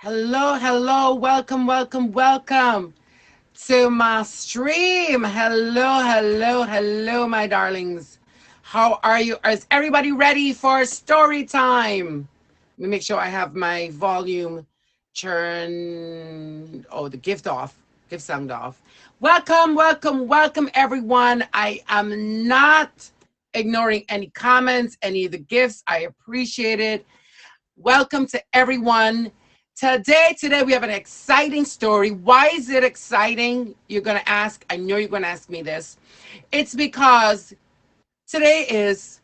Hello, hello, welcome to my stream. Hello, hello, hello, my darlings. How are you? Is everybody ready for story time? Let me make sure I have my volume turned. Oh, the gift sound off. Welcome, everyone. I am not ignoring any comments, any of the gifts. I appreciate it. Welcome to everyone. Today we have an exciting story. Why is it exciting? You're going to ask. I know you're going to ask me this. It's because today is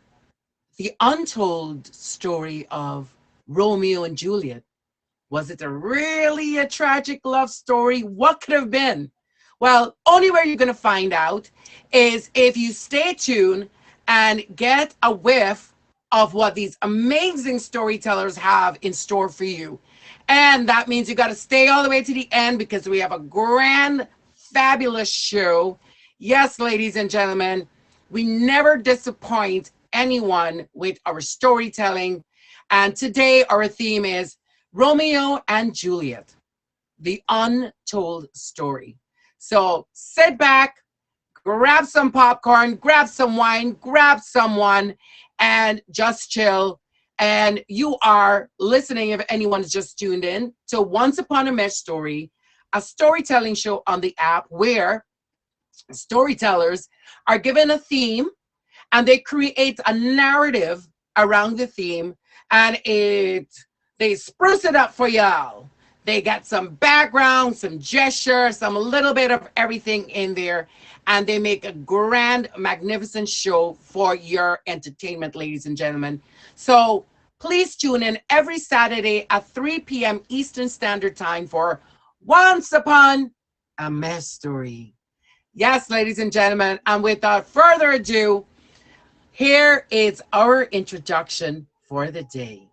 the untold story of Romeo and Juliet. Was it really a tragic love story? What could have been? Well, only way you're going to find out is if you stay tuned and get a whiff of what these amazing storytellers have in store for you. And that means you got to stay all the way to the end because we have a grand, fabulous show. Yes, ladies and gentlemen, we never disappoint anyone with our storytelling. And today our theme is Romeo and Juliet, the untold story. So sit back, grab some popcorn, grab some wine, grab someone, and just chill. And you are listening, if anyone's just tuned in, to Once Upon a Mesh Story, a storytelling show on the app where storytellers are given a theme and they create a narrative around the theme, and they spruce it up for y'all. They got some background, some gesture, some little bit of everything in there, and they make a grand, magnificent show for your entertainment, ladies and gentlemen. So please tune in every Saturday at 3 p.m. Eastern Standard Time for Once Upon a Mesh Story. Yes, ladies and gentlemen, and without further ado, here is our introduction for the day.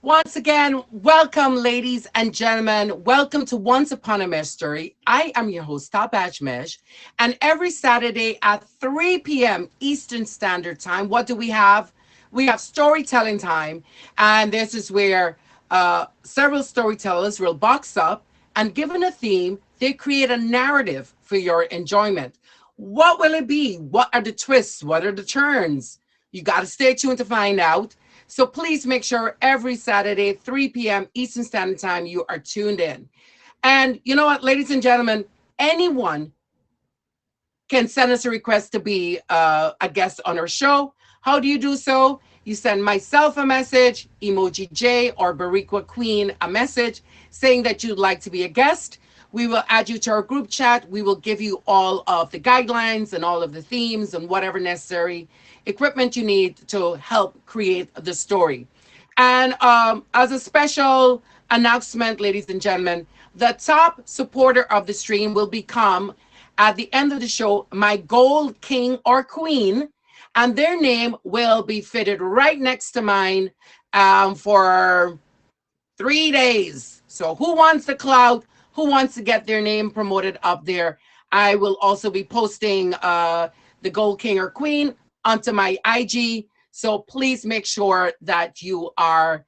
Once again, welcome, ladies and gentlemen. Welcome to Once Upon a Mesh Story. I am your host, Top Batch Mesh, and every Saturday at 3 p.m. Eastern Standard Time, what do we have? We have storytelling time, and this is where several storytellers will box up and, given a theme, they create a narrative for your enjoyment. What will it be? What are the twists? What are the turns? You got to stay tuned to find out. So please make sure every Saturday, 3 p.m. Eastern Standard Time, you are tuned in. And you know what, ladies and gentlemen, anyone can send us a request to be a guest on our show. How do you do so? You send myself a message, Emoji J or Bariqua Queen a message saying that you'd like to be a guest. We will add you to our group chat. We will give you all of the guidelines and all of the themes and whatever necessary equipment you need to help create the story. And as a special announcement, ladies and gentlemen, the top supporter of the stream will become, at the end of the show, my gold king or queen, and their name will be fitted right next to mine for 3 days. So who wants the clout? Who wants to get their name promoted up there? I will also be posting the Gold King or Queen onto my IG. So please make sure that you are,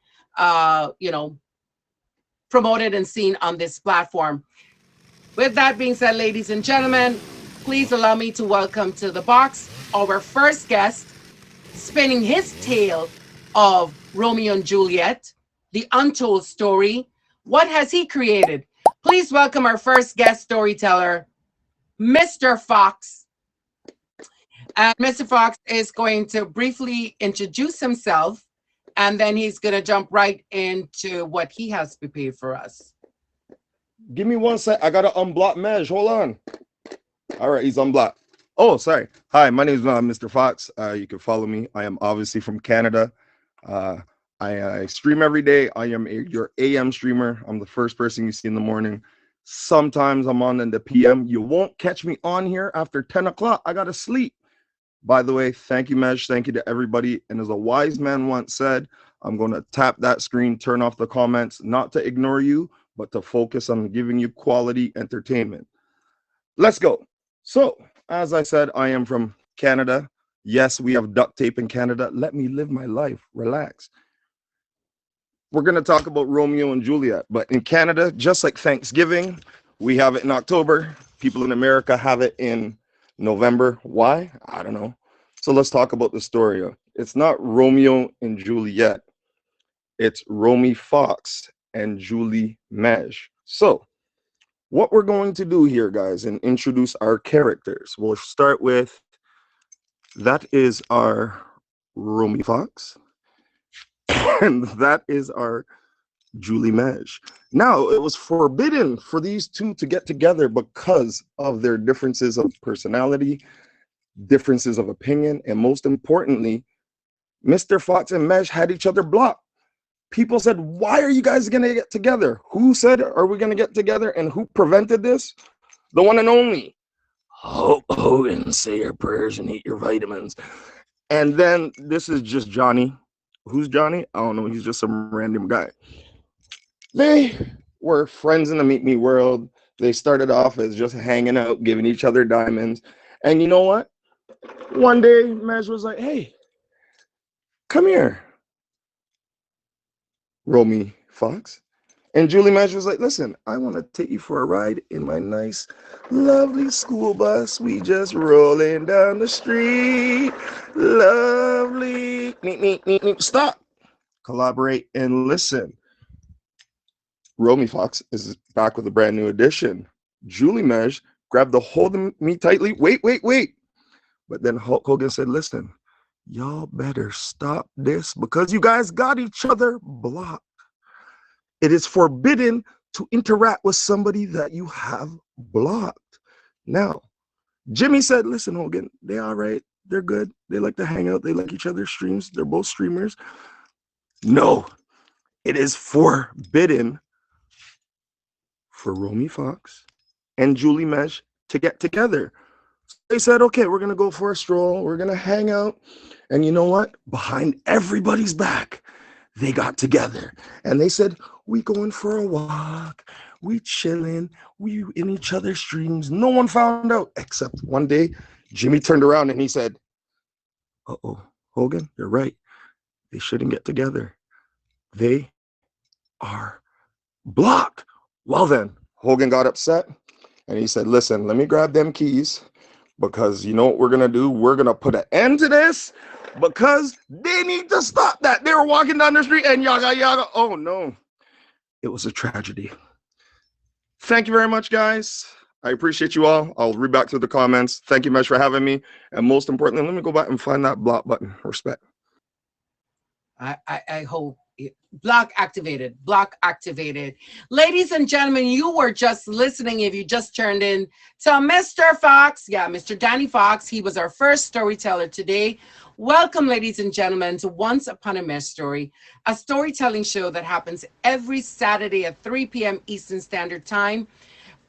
promoted and seen on this platform. With that being said, ladies and gentlemen, please allow me to welcome to the box our first guest, spinning his tale of Romeo and Juliet, the untold story. What has he created? Please welcome our first guest storyteller, Mr. Fox. And Mr. Fox is going to briefly introduce himself, and then he's going to jump right into what he has prepared for us. Give me 1 sec. I got to unblock Mej. Hold on. All right, he's unblocked. Oh, sorry. Hi, my name is Mr. Fox. You can follow me. I am obviously from Canada. I stream every day. I am your AM streamer. I'm the first person you see in the morning. Sometimes I'm on in the PM. You won't catch me on here after 10 o'clock. I got to sleep. By the way, thank you, Mej. Thank you to everybody. And as a wise man once said, I'm going to tap that screen, turn off the comments, not to ignore you, but to focus on giving you quality entertainment. Let's go. So, as I said, I am from Canada. Yes, we have duct tape in Canada. Let me live my life. Relax. We're going to talk about Romeo and Juliet. But in Canada, just like Thanksgiving, we have it in October. People in America have it in November. Why? I don't know. So let's talk about the story. It's not Romeo and Juliet. It's Romy Fox and Julie Mej. So what we're going to do here, guys, and introduce our characters. We'll start with, that is our Romy Fox, and that is our Julie Mej. Now, it was forbidden for these two to get together because of their differences of personality, differences of opinion, and most importantly, Mr. Fox and Mej had each other blocked. People said, why are you guys going to get together? Who said, are we going to get together? And who prevented this? The one and only Hulk Hogan. Say your prayers and eat your vitamins. And then this is just Johnny. Who's Johnny? I don't know. He's just some random guy. They were friends in the Meet Me world. They started off as just hanging out, giving each other diamonds. And you know what? One day, Mej was like, hey, come here, Romy Fox. And Julie Mej was like, listen, I want to take you for a ride in my nice, lovely school bus. We just rolling down the street. Lovely. Stop. Collaborate and listen. Romy Fox is back with a brand new edition. Julie Mej grabbed the hold of me tightly. Wait. But then Hulk Hogan said, listen, y'all better stop this because you guys got each other blocked. It is forbidden to interact with somebody that you have blocked. Now, Jimmy said, listen, Hogan, they're all right. They're good. They like to hang out. They like each other's streams. They're both streamers. No, it is forbidden for Romy Fox and Julie Mej to get together. They said, okay, we're going to go for a stroll. We're going to hang out. And you know what? Behind everybody's back, they got together. And they said, we going for a walk. We chilling. We in each other's streams. No one found out except one day, Jimmy turned around and he said, uh-oh, Hogan, you're right. They shouldn't get together. They are blocked. Well then, Hogan got upset and he said, listen, let me grab them keys because you know what we're going to do? We're going to put an end to this because they need to stop that. They were walking down the street and yaga. Oh no, it was a tragedy. Thank you very much, guys. I appreciate you all. I'll read back to the comments. Thank you much for having me. And most importantly, let me go back and find that block button. Respect. I hope Block activated. Block activated. Ladies and gentlemen, you were just listening. If you just turned in to Mr. Fox, yeah, Mr. Danny Fox. He was our first storyteller today. Welcome, ladies and gentlemen, to Once Upon a Mesh Story, a storytelling show that happens every Saturday at 3 p.m. Eastern Standard Time.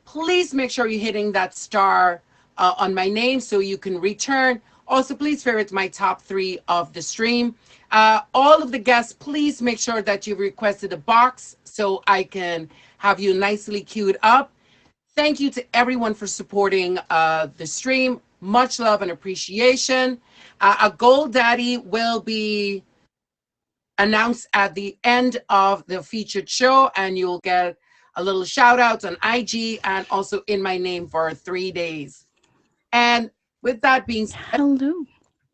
Please make sure you're hitting that star on my name so you can return. Also, please favorite my top 3 of the stream. All of the guests, please make sure that you've requested a box so I can have you nicely queued up. Thank you to everyone for supporting the stream. Much love and appreciation. A Gold Daddy will be announced at the end of the featured show, and you'll get a little shout out on IG and also in my name for 3 days. And with that being said, Hello.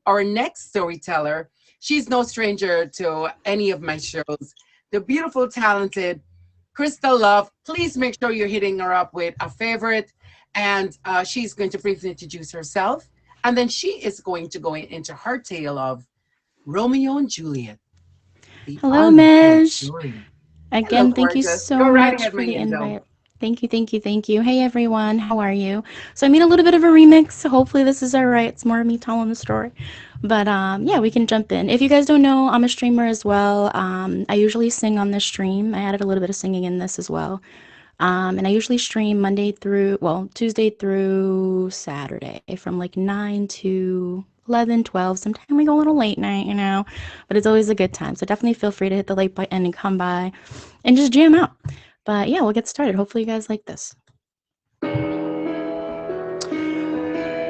our next storyteller, she's no stranger to any of my shows. The beautiful, talented Crystal Love. Please make sure you're hitting her up with a favorite. And she's going to briefly introduce herself. And then she is going to go into her tale of Romeo and Juliet. The Hello, untold Mesh. story. Hello, Again, thank you gorgeous. Go so right much ahead, for my the angel. invite. Thank you, thank you, thank you. Hey, everyone. How are you? So I made a little bit of a remix. Hopefully this is all right. It's more of me telling the story. But yeah, we can jump in. If you guys don't know, I'm a streamer as well. I usually sing on this stream. I added a little bit of singing in this as well. And I usually stream Tuesday through Saturday from like 9 to 11, 12. Sometimes we go a little late night, but it's always a good time. So definitely feel free to hit the like button and come by and just jam out. But yeah, we'll get started. Hopefully you guys like this.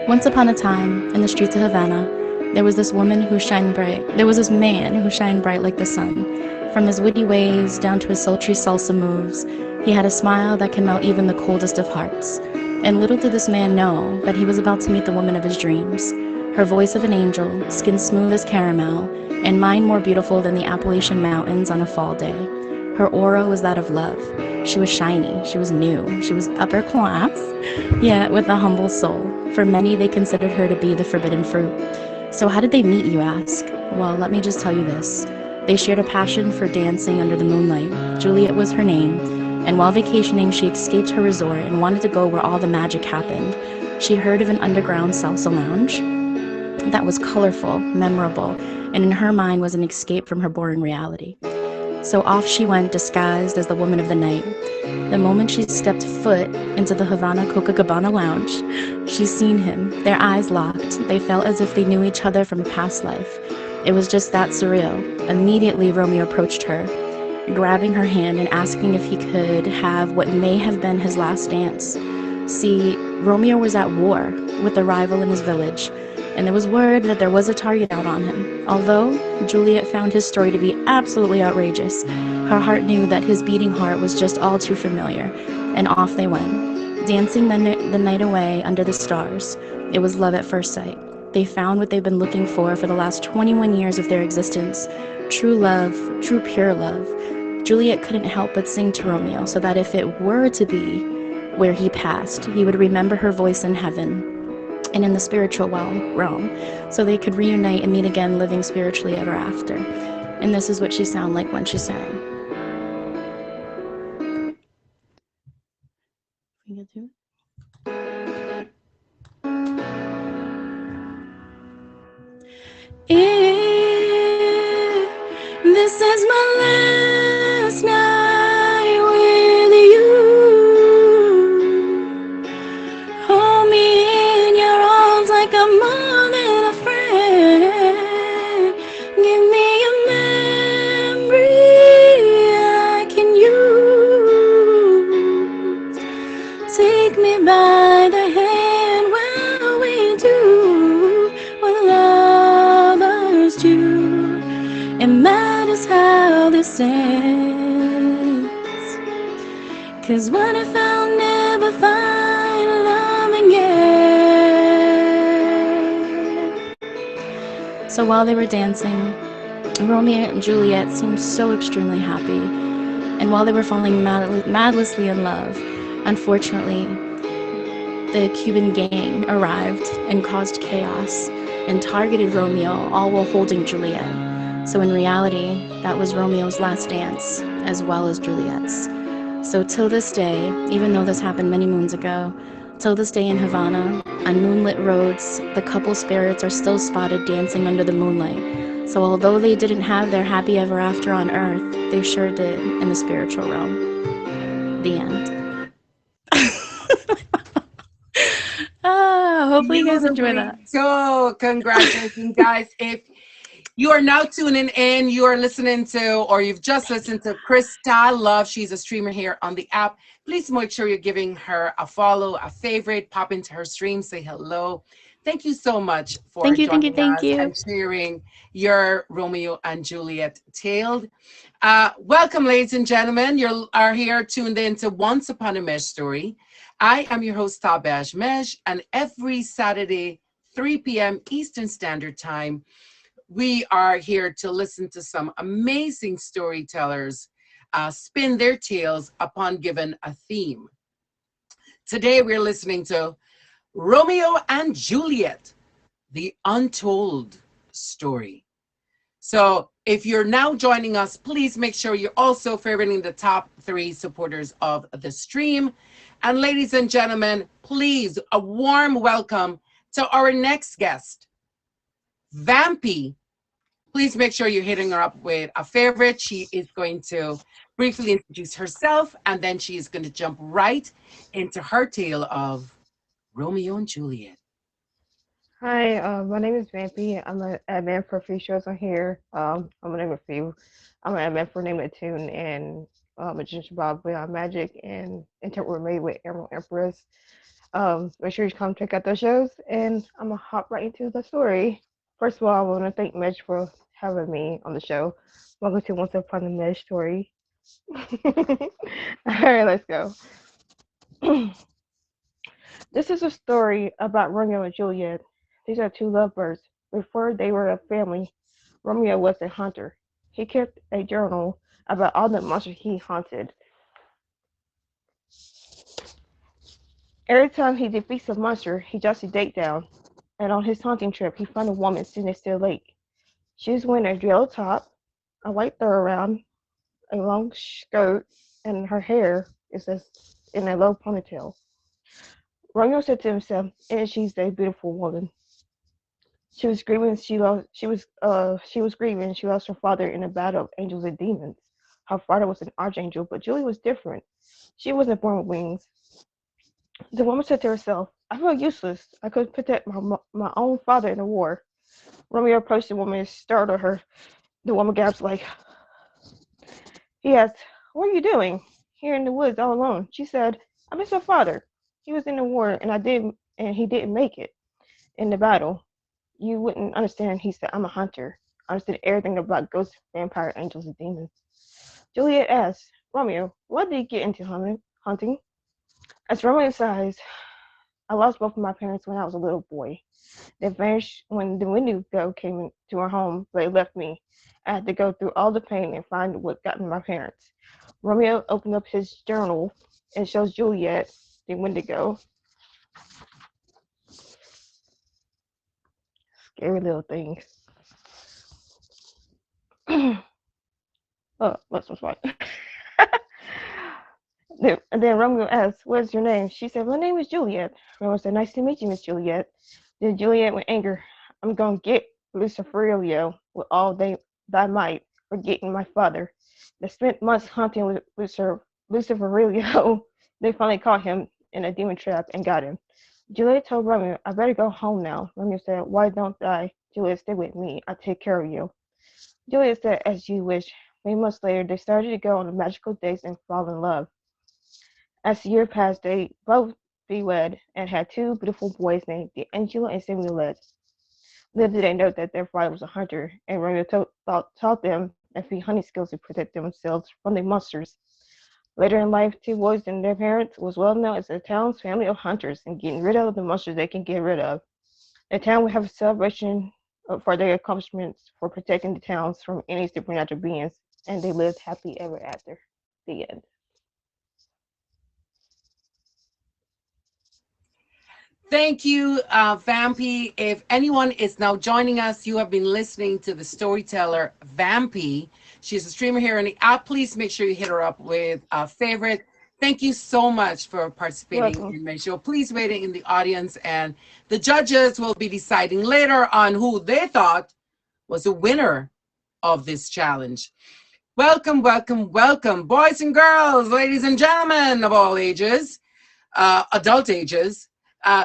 Once upon a time, in the streets of Havana, there was this woman who shined bright. There was this man who shined bright like the sun. From his witty ways down to his sultry salsa moves, he had a smile that can melt even the coldest of hearts. And little did this man know that he was about to meet the woman of his dreams. Her voice of an angel, skin smooth as caramel, and mind more beautiful than the Appalachian Mountains on a fall day. Her aura was that of love. She was shiny, she was new, she was upper class, yet with a humble soul. For many, they considered her to be the forbidden fruit. So how did they meet, you ask? Well, let me just tell you this. They shared a passion for dancing under the moonlight. Juliet was her name, and while vacationing, she escaped her resort and wanted to go where all the magic happened. She heard of an underground salsa lounge that was colorful, memorable, and in her mind was an escape from her boring reality. So off she went, disguised as the woman of the night. The moment she stepped foot into the Havana Copacabana lounge, she seen him. Their eyes locked. They felt as if they knew each other from a past life. It was just that surreal. Immediately, Romeo approached her, grabbing her hand and asking if he could have what may have been his last dance. See, Romeo was at war with a rival in his village, and there was word that there was a target out on him. Although Juliet found his story to be absolutely outrageous, her heart knew that his beating heart was just all too familiar, and off they went, dancing the night away under the stars. It was love at first sight. They found what they've been looking for the last 21 years of their existence. True love, true pure love. Juliet couldn't help but sing to Romeo so that if it were to be where he passed, he would remember her voice in heaven and in the spiritual realm, so they could reunite and meet again, living spiritually ever after. And this is what she sounded like when she sang. We get to it? If this is my last night with you, hold me in your arms like I'm more than a friend. Give me a memory I can use. Take me by the hand while we do what lovers do. It matters how this ends. 'Cause what if I'll never find love again? So while they were dancing, Romeo and Juliet seemed so extremely happy. And while they were falling madlessly in love, unfortunately, the Cuban gang arrived and caused chaos and targeted Romeo, all while holding Juliet. So in reality, that was Romeo's last dance, as well as Juliet's. So till this day, even though this happened many moons ago, till this day in Havana, on moonlit roads, the couple spirits are still spotted dancing under the moonlight. So although they didn't have their happy ever after on Earth, they sure did in the spiritual realm. The end. Hopefully you guys enjoy Beautifully that. so congratulations, guys. If you are now tuning in, you are listening to, or you've just listened to Krista Love. She's a streamer here on the app. Please make sure you're giving her a follow, a favorite, pop into her stream, say hello. Thank you so much for Thank you, thank you, joining thank us you. and sharing your Romeo and Juliet tale. Welcome, ladies and gentlemen. You are here tuned in to Once Upon a Mesh Story. I am your host, Tabash Mesh, and every Saturday, 3 p.m. Eastern Standard Time, we are here to listen to some amazing storytellers spin their tales upon given a theme. Today, we're listening to Romeo and Juliet, the untold story. So if you're now joining us, please make sure you're also favoriting the top 3 supporters of the stream. And ladies and gentlemen, please, a warm welcome to our next guest, Vampy. Please make sure you're hitting her up with a favorite. She is going to briefly introduce herself, and then she is going to jump right into her tale of Romeo and Juliet. Hi, my name is Vampy. I'm an admin for a few shows on here. I'm gonna name a few. I'm an admin for Name It Tune and Magician Bob Beyond Magic and Intent Were Made with Emerald Empress. Make sure you come check out those shows, and I'm gonna hop right into the story. First of all, I want to thank Mitch for having me on the show. Welcome to Once Upon a Mitch story. All right, let's go. This is a story about Romeo and Juliet. These are two lovebirds. Before they were a family, Romeo was a hunter. He kept a journal about all the monsters he hunted. Every time he defeats a monster, he jots a date down. And on his hunting trip, he found a woman sitting next to a lake. She was wearing a yellow top, a white throw around, a long skirt, and her hair is in a low ponytail. Romeo said to himself, "And she's a beautiful woman." She was grieving. She was grieving. She lost her father in a battle of angels and demons. Her father was an archangel, but Julie was different. She wasn't born with wings. The woman said to herself, "I feel useless. I could protect my own father in the war." Romeo approached the woman and startled her. The woman gasped like, he asked, "What are you doing here in the woods all alone?" She said, "I miss my father. He was in the war, and he didn't make it in the battle. You wouldn't understand." He said, "I'm a hunter. I understand everything about ghosts, vampire, angels, and demons." Juliet asked, "Romeo, what did you get into hunting?" As Romeo sighs, "I lost both of my parents when I was a little boy. They vanished when the Wendigo came into our home, but they left me. I had to go through all the pain and find what got me my parents." Romeo opened up his journal and shows Juliet the Wendigo. Scary little thing. Oh, that's what's right. And then Romeo asked, "What's your name?" She said, "My name is Juliet." Romeo said, "Nice to meet you, Miss Juliet." Then Juliet, with anger, "I'm going to get Luciferio with all thy might for getting my father." They spent months hunting with Luciferio. They finally caught him in a demon trap and got him. Juliet told Romeo, "I better go home now." Romeo said, "Why don't I?" Juliet, "Stay with me. I'll take care of you." Juliet said, "As you wish." Many months later, they started to go on magical dates and fall in love. As the year passed, they both be wed and had two beautiful boys named Angelo and Samuel. Little did they know that their father was a hunter, and Romeo taught them a few hunting skills to protect themselves from the monsters. Later in life, two boys and their parents was well known as the town's family of hunters and getting rid of the monsters they can get rid of. The town would have a celebration for their accomplishments for protecting the towns from any supernatural beings, and they lived happy ever after. The end. Thank you, Vampy. If anyone is now joining us, you have been listening to the storyteller Vampy. She's a streamer here in the app. Please make sure you hit her up with a favorite. Thank you so much for You're participating welcome. in my show. Please wait in the audience, and the judges will be deciding later on who they thought was the winner of this challenge. Welcome, welcome, welcome, boys and girls, ladies and gentlemen of all ages, adult ages.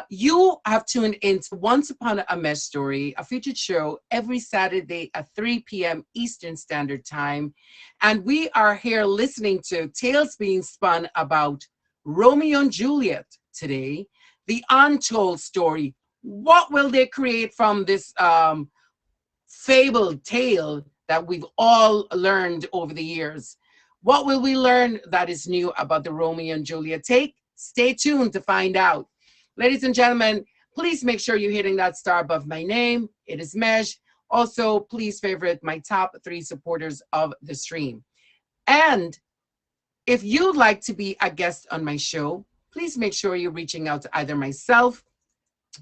You have tuned into Once Upon a Mesh Story, a featured show every Saturday at 3 p.m. Eastern Standard Time. And we are here listening to tales being spun about Romeo and Juliet today, the untold story. What will they create from this fabled tale that we've all learned over the years? What will we learn that is new about the Romeo and Juliet take? Stay tuned to find out. Ladies and gentlemen, please make sure you're hitting that star above my name. It is Mesh. Also, please favorite my top 3 supporters of the stream. And if you'd like to be a guest on my show, please make sure you're reaching out to either myself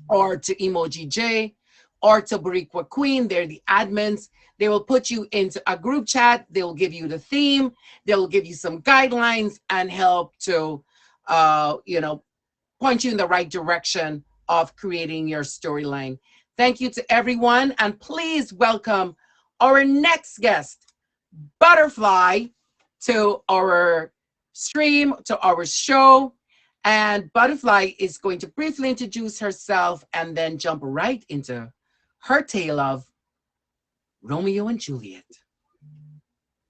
or to Emoji J or to Bariqua Queen. They're the admins. They will put you into a group chat. They will give you the theme. They will give you some guidelines and help to, point you in the right direction of creating your storyline. Thank you to everyone. And please welcome our next guest, Butterfly, to our stream, to our show. And Butterfly is going to briefly introduce herself and then jump right into her tale of Romeo and Juliet.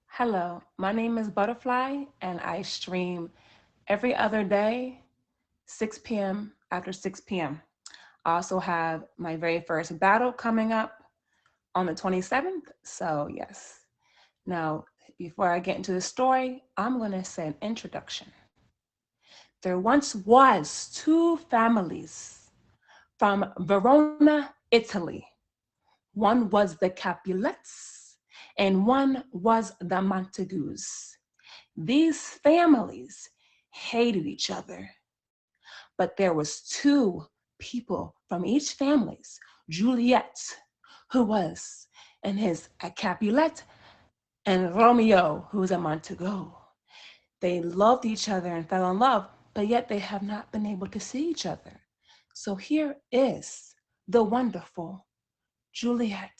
Hello, my name is Butterfly, and I stream every other day, 6 p.m. after 6 p.m. I also have my very first battle coming up on the 27th. So, yes. Now, before I get into the story, I'm going to say an introduction. There once was 2 families from Verona, Italy. One was the Capulets and one was the Montagues. These families hated each other, but there was 2 people from each families, Juliet, who was and his a Capulet, and Romeo, who was a Montague. They loved each other and fell in love, but yet they have not been able to see each other. So here is the wonderful Juliet.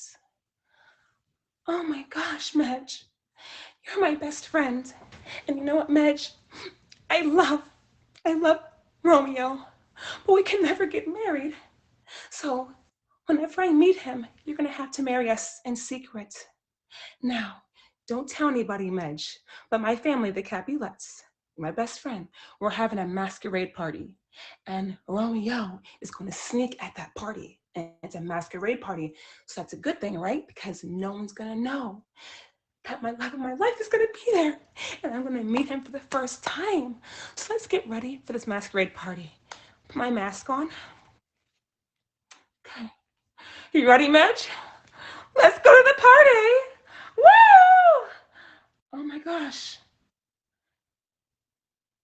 Oh my gosh, Madge, you're my best friend. And you know what, Madge? I love Romeo, but we can never get married. So whenever I meet him, you're gonna have to marry us in secret. Now, don't tell anybody, Madge, but my family, the Capulets, my best friend, we're having a masquerade party. And Romeo is going to sneak at that party. And it's a masquerade party. So that's a good thing, right? Because no one's going to know that my love of my life is going to be there. And I'm going to meet him for the first time. So let's get ready for this masquerade party. Put my mask on. Okay. You ready, Madge? Let's go to the party. Woo! Oh my gosh.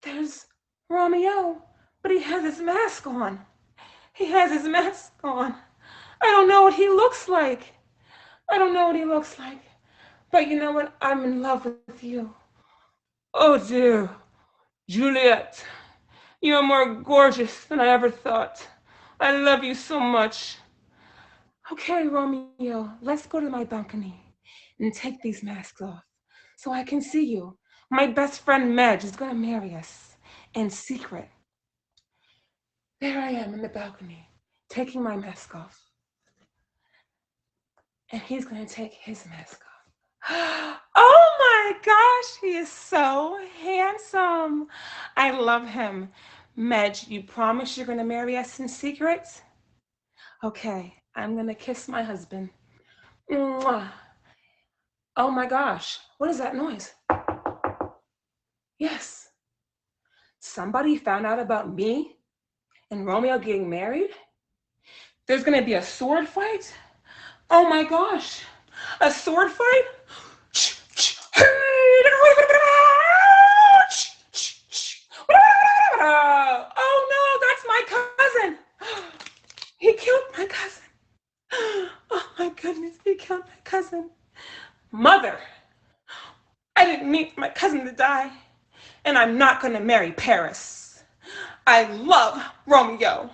There's Romeo, but he has his mask on. He has his mask on. I don't know what he looks like. I don't know what he looks like. But you know what? I'm in love with you. Oh dear, Juliet, you're more gorgeous than I ever thought. I love you so much. Okay, Romeo, let's go to my balcony and take these masks off so I can see you. My best friend Madge is going to marry us in secret. There I am in the balcony, taking my mask off. And he's going to take his mask off. Oh my gosh, he is so handsome. I love him. Madge, you promise you're going to marry us in secret? Okay, I'm going to kiss my husband. Mwah. Oh my gosh, what is that noise? Yes, somebody found out about me and Romeo getting married? There's going to be a sword fight? Oh my gosh, a sword fight? Oh no, that's my cousin. killed my cousin. Mother, I didn't mean for my cousin to die, and I'm not going to marry Paris. I love Romeo,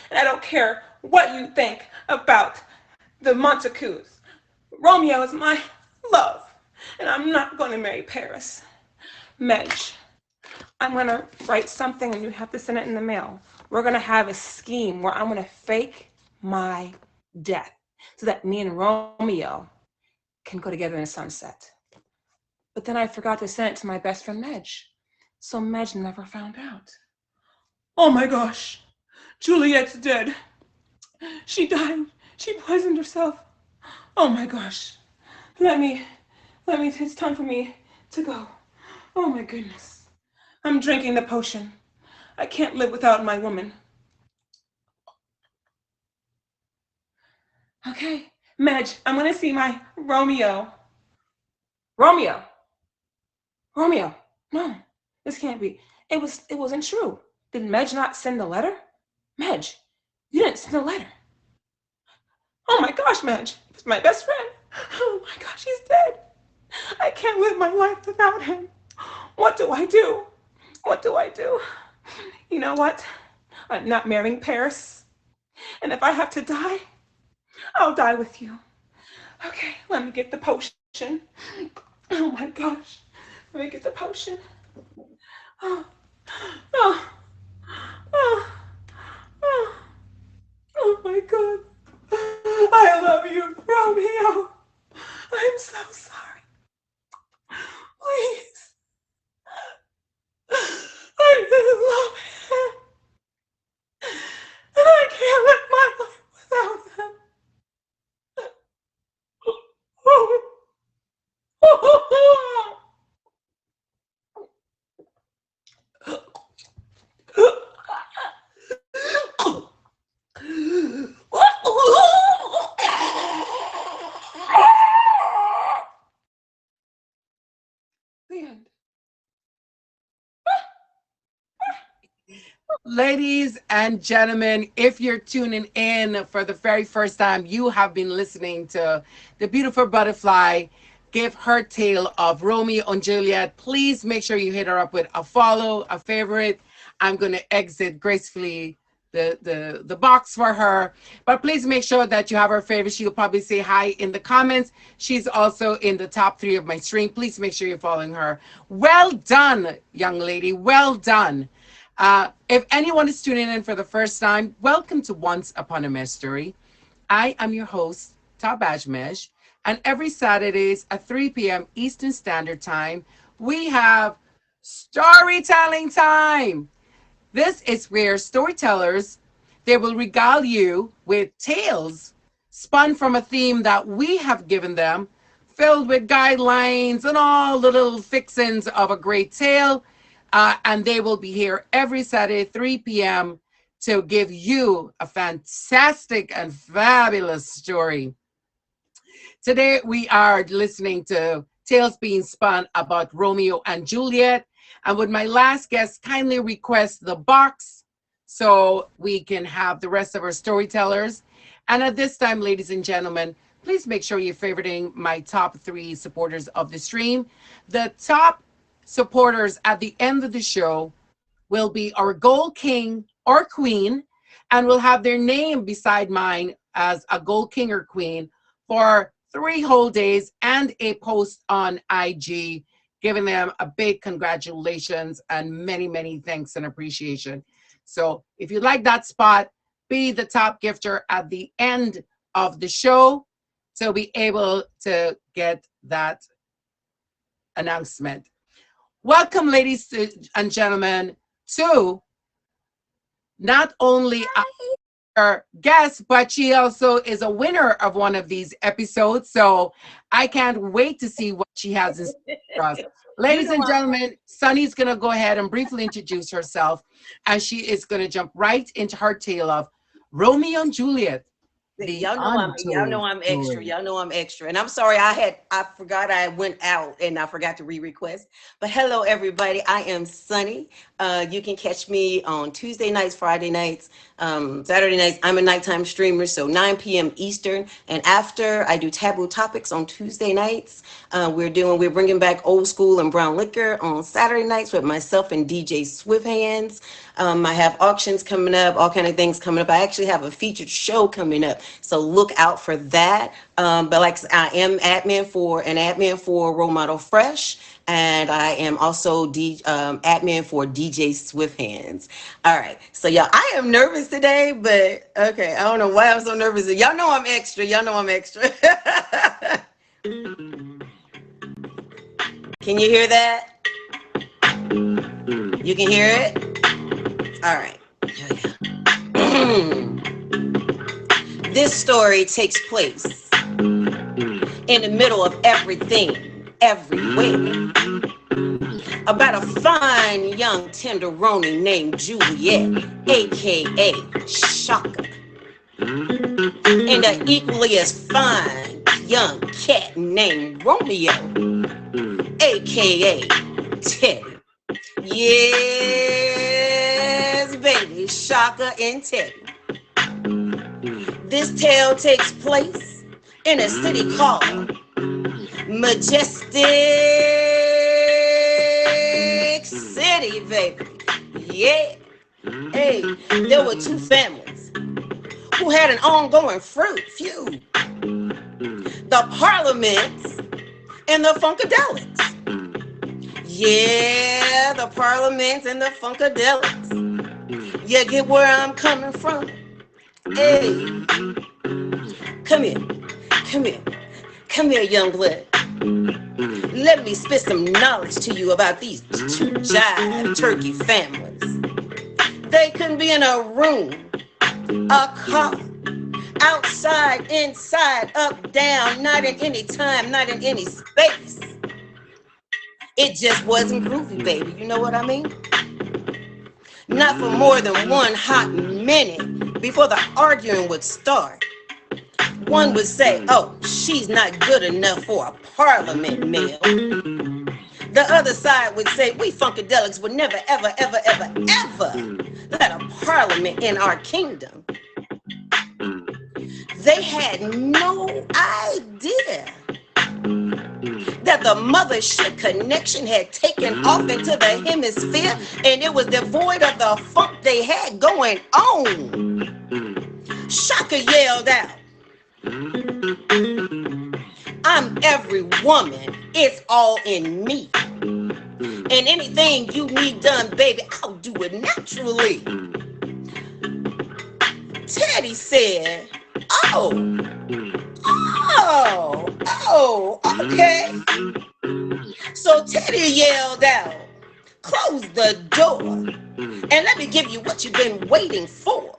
and I don't care what you think about the Montagues. Romeo is my love, and I'm not going to marry Paris. Medj, I'm going to write something and you have to send it in the mail. We're going to have a scheme where I'm going to fake my death so that me and Romeo can go together in the sunset. But then I forgot to send it to my best friend Medj. So Medj never found out. Oh my gosh, Juliet's dead. She died. She poisoned herself. Oh my gosh. Let me, it's time for me to go. Oh my goodness. I'm drinking the potion. I can't live without my woman. Okay, Medj, I'm gonna see my Romeo. Romeo. Romeo. No, this can't be. It wasn't true. Did Medj not send the letter? Medj, you didn't send the letter. Oh my gosh, Medj, he's my best friend. Oh my gosh, he's dead. I can't live my life without him. What do I do? What do I do? You know what? I'm not marrying Paris. And if I have to die, I'll die with you. Okay, let me get the potion. Oh my gosh. Let me get the potion. Oh, oh, oh, oh, oh my God. I love you, Romeo. I'm so sorry. Please. I didn't love him. And I can't live my life without him. The end. Ladies and gentlemen, if you're tuning in for the very first time, you have been listening to the beautiful butterfly give her tale of Romeo and Juliet. Please make sure you hit her up with a follow, a favorite. I'm going to exit gracefully the box for her, but please make sure that you have her favorite. She'll probably say hi in the comments. She's also in the top 3 of my stream. Please make sure you're following her. Well done, young lady. Well done. If anyone is tuning in for the first time, welcome to Once Upon a Mejstory. I am your host, Tabaj Mej, and every Saturdays at 3 p.m. Eastern Standard Time, we have storytelling time. This is where storytellers, they will regale you with tales spun from a theme that we have given them, filled with guidelines and all the little fixings of a great tale. And they will be here every Saturday, 3 p.m. to give you a fantastic and fabulous story. Today, we are listening to tales being spun about Romeo and Juliet. And would my last guest kindly request the box so we can have the rest of our storytellers. And at this time, ladies and gentlemen, please make sure you're favoriting my top 3 supporters of the stream. The top supporters at the end of the show will be our gold king or queen, and will have their name beside mine as a gold king or queen for 3 whole days and a post on IG, giving them a big congratulations and many, many thanks and appreciation. So if you'd like that spot, be the top gifter at the end of the show to be able to get that announcement. Welcome, ladies and gentlemen, to not only our guest, but she also is a winner of one of these episodes. So I can't wait to see what she has in store for us. Ladies and gentlemen, Sunny's going to go ahead and briefly introduce herself, and she is going to jump right into her tale of Romeo and Juliet. The Y'all know untold I'm extra. story. Y'all know I'm extra. And I'm sorry I forgot I went out and I forgot to re-request. But hello everybody. I am Sunny. You can catch me on Tuesday nights, Friday nights, Saturday nights. I'm a nighttime streamer, so 9 p.m. Eastern. And after I do taboo topics on Tuesday nights, we're bringing back old school and brown liquor on Saturday nights with myself and DJ Swift Hands. I have auctions coming up, all kind of things coming up. I actually have a featured show coming up, so look out for that. But like I am admin for Role Model Fresh, and I am also admin for DJ Swift Hands. All right, so y'all, I am nervous today, but okay, I don't know why I'm so nervous. Y'all know I'm extra. Y'all know I'm extra. Can you hear that? You can hear it? All right. This story takes place in the middle of everything, everywhere, about a fine young tenderoni named Juliet, aka Shaka, and an equally as fine young cat named Romeo, aka Teddy. Yes, baby, Shaka and Teddy. This tale takes place in a city called Majestic City, baby. Yeah. Hey, there were two families who had an ongoing feud. The Parliaments and the Funkadelics. Yeah, the Parliaments and the Funkadelics. You get where I'm coming from? Hey, come here, come here, come here, young blood. Let me spit some knowledge to you about these two jive turkey families. They can be in a room, a car, outside, inside, up, down, not in any time, not in any space. It just wasn't groovy, baby. You know what I mean? Not for more than one hot minute before the arguing would start. One would say, oh, she's not good enough for a parliament male. The other side would say, we Funkadelics would never, ever, ever, ever, ever let a parliament in our kingdom. They had no idea that the mothership connection had taken off into the hemisphere and it was devoid of the funk they had going on. Shaka yelled out, I'm every woman, it's all in me. And anything you need done, baby, I'll do it naturally. Teddy said, okay. So Teddy yelled out, close the door and let me give you what you've been waiting for.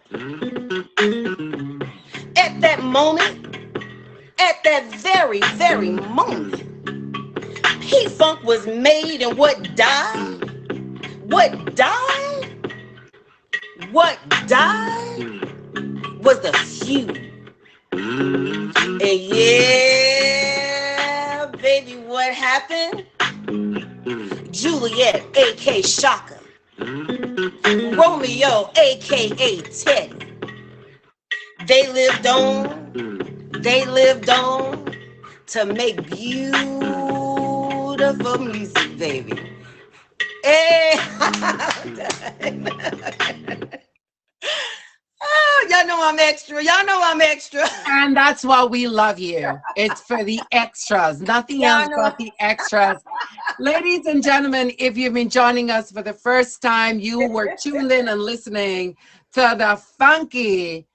At that moment, at that very, very moment, P-Funk was made, and what died was the feud. And yeah, baby, what happened? Juliet, aka Shaka, Romeo, aka Teddy, they lived on to make beautiful music, baby. Hey. Oh, y'all know I'm extra. Y'all know I'm extra. And that's why we love you. It's for the extras, nothing else but the extras. Ladies and gentlemen, if you've been joining us for the first time, you were tuned in and listening to the funky,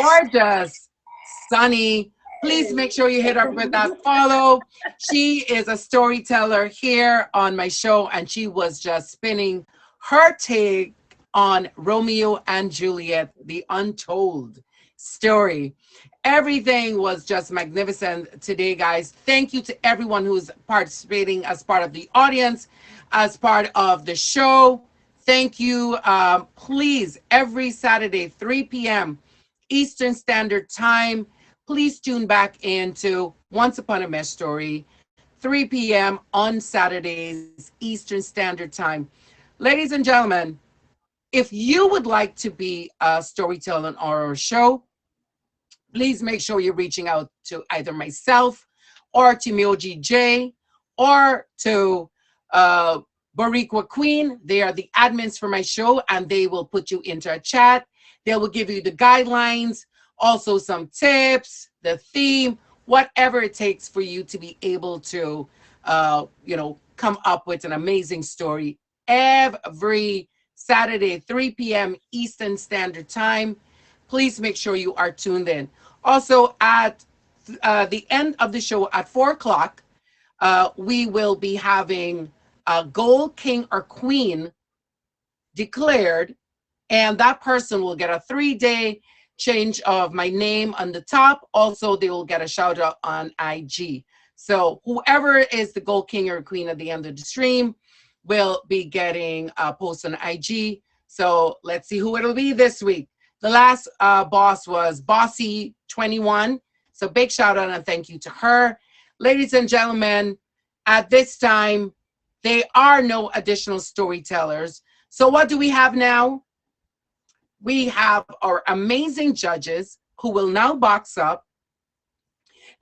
gorgeous Sunny. Please make sure you hit her with that follow. She is a storyteller here on my show, and she was just spinning her take on Romeo and Juliet, the untold story. Everything was just magnificent today, guys. Thank you to everyone who's participating as part of the audience, as part of the show. Thank you. Please, every Saturday, 3 p.m. Eastern Standard Time. Please tune back into Once Upon a Mesh Story, 3 p.m. on Saturdays, Eastern Standard Time. Ladies and gentlemen, if you would like to be a storyteller on our show, please make sure you're reaching out to either myself or to Mioji J or to Bariqua Queen. They are the admins for my show, and they will put you into a chat. They will give you the guidelines, also some tips, the theme, whatever it takes for you to be able to, come up with an amazing story every Saturday, 3 p.m. Eastern Standard Time. Please make sure you are tuned in. Also, at the end of the show at 4 o'clock, we will be having a gold king or queen declared, and that person will get a 3-day change of my name on the top. Also, they will get a shout out on IG. So whoever is the gold king or queen at the end of the stream will be getting a post on IG. So let's see who it'll be this week. The last boss was Bossy21. So big shout out and thank you to her. Ladies and gentlemen, at this time, there are no additional storytellers. So what do we have now? We have our amazing judges who will now box up,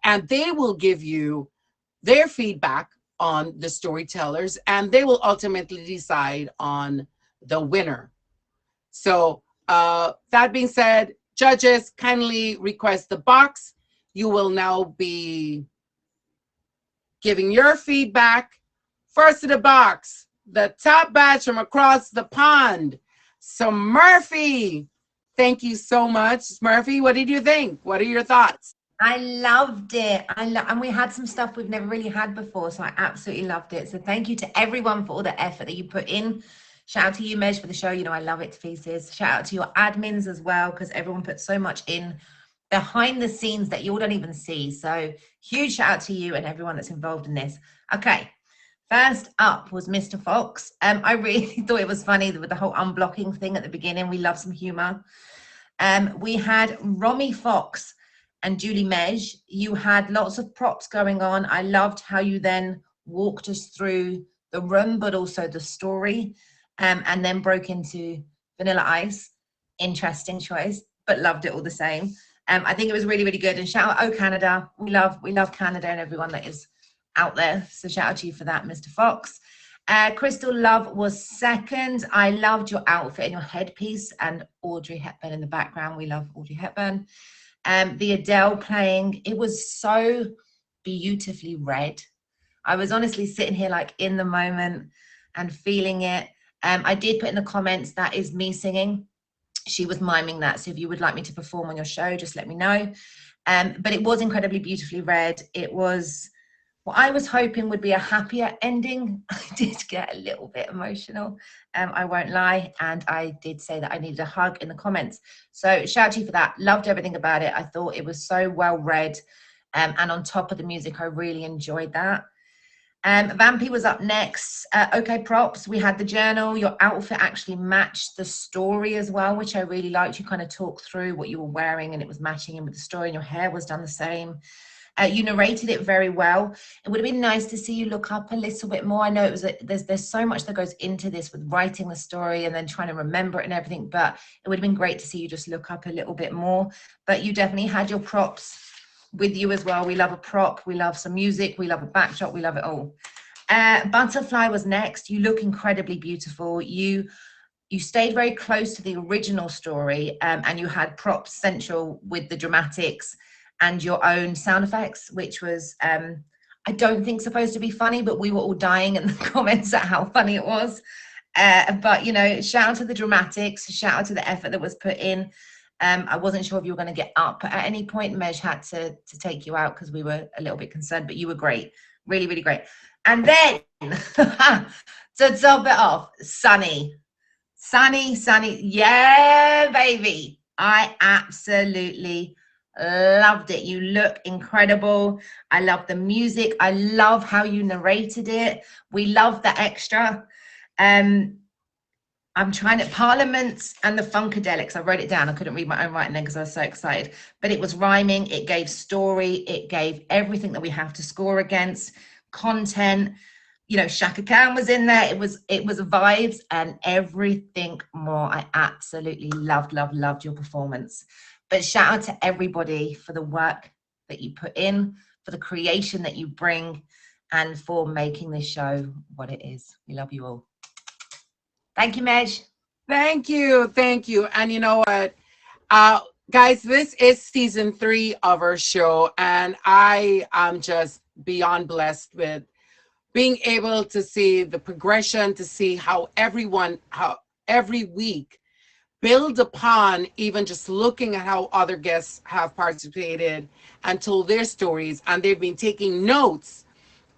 and they will give you their feedback on the storytellers, and they will ultimately decide on the winner. So that being said, judges, kindly request the box. You will now be giving your feedback. First to the box, the top batch from across the pond. So Murphy, thank you so much. Murphy, what did you think? What are your thoughts? I loved it. And we had some stuff we've never really had before, so I absolutely loved it. So thank you to everyone for all the effort that you put in. Shout out to you, Mej, for the show. You know, I love it to pieces. Shout out to your admins as well, because everyone put so much in behind the scenes that you all don't even see. So huge shout out to you and everyone that's involved in this. Okay, first up was Mr. Fox. I really thought it was funny with the whole unblocking thing at the beginning. We love some humor. We had Romy Fox and Julie Mej. You had lots of props going on. I loved how you then walked us through the room, but also the story, and then broke into Vanilla Ice. Interesting choice, but loved it all the same. I think it was really, really good. And shout out, oh Canada, we love Canada and everyone that is out there. So shout out to you for that, Mr. Fox. Crystal Love was second. I loved your outfit and your headpiece, and Audrey Hepburn in the background. We love Audrey Hepburn. The Adele playing, it was so beautifully read. I was honestly sitting here like in the moment and feeling it. I did put in the comments, that is me singing. She was miming that. So if you would like me to perform on your show, just let me know. But it was incredibly beautifully read. It was what I was hoping would be a happier ending. I did get a little bit emotional, I won't lie. And I did say that I needed a hug in the comments. So shout out to you for that. Loved everything about it. I thought it was so well read. And on top of the music, I really enjoyed that. Vampy was up next. Okay, props. We had the journal. Your outfit actually matched the story as well, which I really liked. You kind of talked through what you were wearing and it was matching in with the story, and your hair was done the same. You narrated it very well. It would have been nice to see you look up a little bit more. I know it was there's so much that goes into this with writing the story and then trying to remember it and everything, but it would have been great to see you just look up a little bit more. But you definitely had your props with you as well. We love a prop, we love some music, we love a backdrop, we love it all. Butterfly was next. You look incredibly beautiful. You stayed very close to the original story, and you had props central with the dramatics and your own sound effects, which was I don't think supposed to be funny, but we were all dying in the comments at how funny it was. But you know, shout out to the dramatics, shout out to the effort that was put in. I wasn't sure if you were going to get up at any point. Mej had to take you out because we were a little bit concerned, but you were great. Really, really great. And then, to top it off, Sunny. Yeah, baby. I absolutely loved it. You look incredible. I love the music. I love how you narrated it. We love the extra. I I'm trying it. Parliaments and the Funkadelics. I wrote it down. I couldn't read my own writing then because I was so excited. But it was rhyming. It gave story. It gave everything that we have to score against. Content. You know, Shaka Khan was in there. It was vibes and everything more. I absolutely loved your performance. But shout out to everybody for the work that you put in, for the creation that you bring, and for making this show what it is. We love you all. Thank you, Mej. Thank you. Thank you. And you know what? Guys, this is season 3 of our show, and I am just beyond blessed with being able to see the progression, to see how every week build upon even just looking at how other guests have participated and told their stories, and they've been taking notes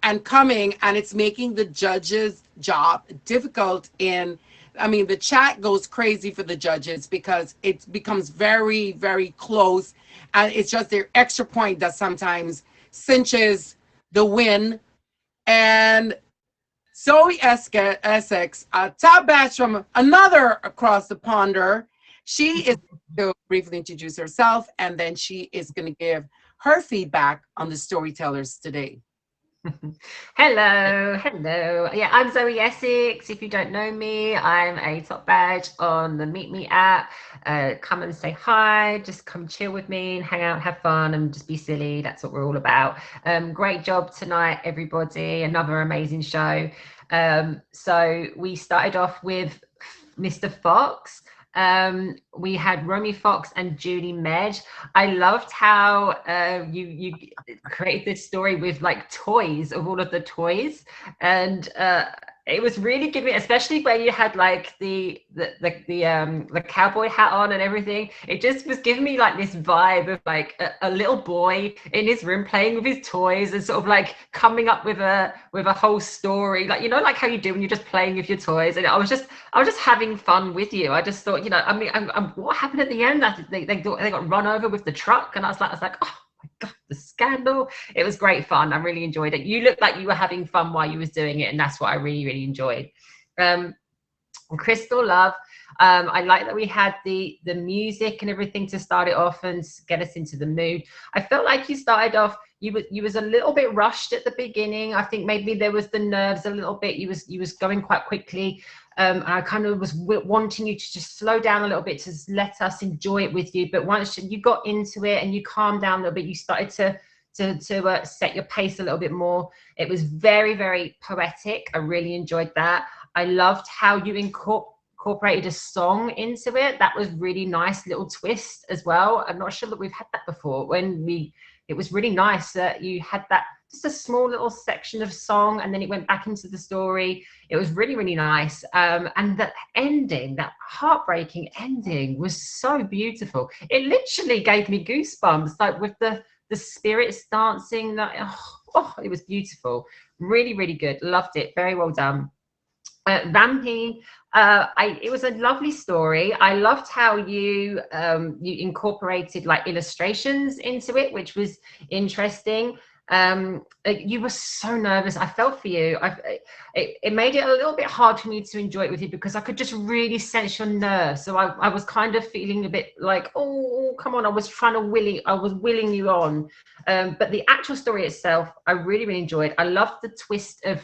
and coming, and it's making the judges' job difficult. The chat goes crazy for the judges because it becomes very, very close, and it's just their extra point that sometimes cinches the win. And Zoe Essex, a top batch from another across the ponder, she is going to briefly introduce herself, and then she is going to give her feedback on the storytellers today. Hello. Yeah, I'm Zoe Essex. If you don't know me, I'm a top badge on the Meet Me app. Come and say hi, just come chill with me and hang out, have fun, and just be silly. That's what we're all about. Great job tonight, everybody. Another amazing show. So we started off with Mr. Fox. We had Romy Fox and Julie Mej. I loved how you created this story with like toys, of all of the toys, and it was really giving, especially where you had like the cowboy hat on and everything. It just was giving me like this vibe of like a little boy in his room playing with his toys and sort of like coming up with a whole story, like, you know, like how you do when you're just playing with your toys. And I was just having fun with you. I just thought, you know, I mean, what happened at the end? They got run over with the truck, and I was like, oh my God, the scandal. It was great fun. I really enjoyed it. You looked like you were having fun while you was doing it, and that's what I really, really enjoyed. Crystal Love, I like that we had the music and everything to start it off and get us into the mood. I felt like you started off, you was a little bit rushed at the beginning. I think maybe there was the nerves a little bit. You was going quite quickly. And I kind of was wanting you to just slow down a little bit, to let us enjoy it with you. But once you got into it and you calmed down a little bit, you started to set your pace a little bit more. It was very, very poetic. I really enjoyed that. I loved how you incorporated a song into it. That was really nice, little twist as well. I'm not sure that we've had that before. It was really nice that you had that, just a small little section of song, and then it went back into the story. It was really, really nice. And that ending, that heartbreaking ending, was so beautiful. It literally gave me goosebumps, like with the spirits dancing. It was beautiful. Really, really good. Loved it. Very well done. Vampy, it was a lovely story. I loved how you incorporated like illustrations into it, which was interesting. You were so nervous. I felt for you. It made it a little bit hard for me to enjoy it with you because I could just really sense your nerves. So I was kind of feeling a bit like, oh, come on. I was willing you on. But the actual story itself, I really, really enjoyed. I loved the twist of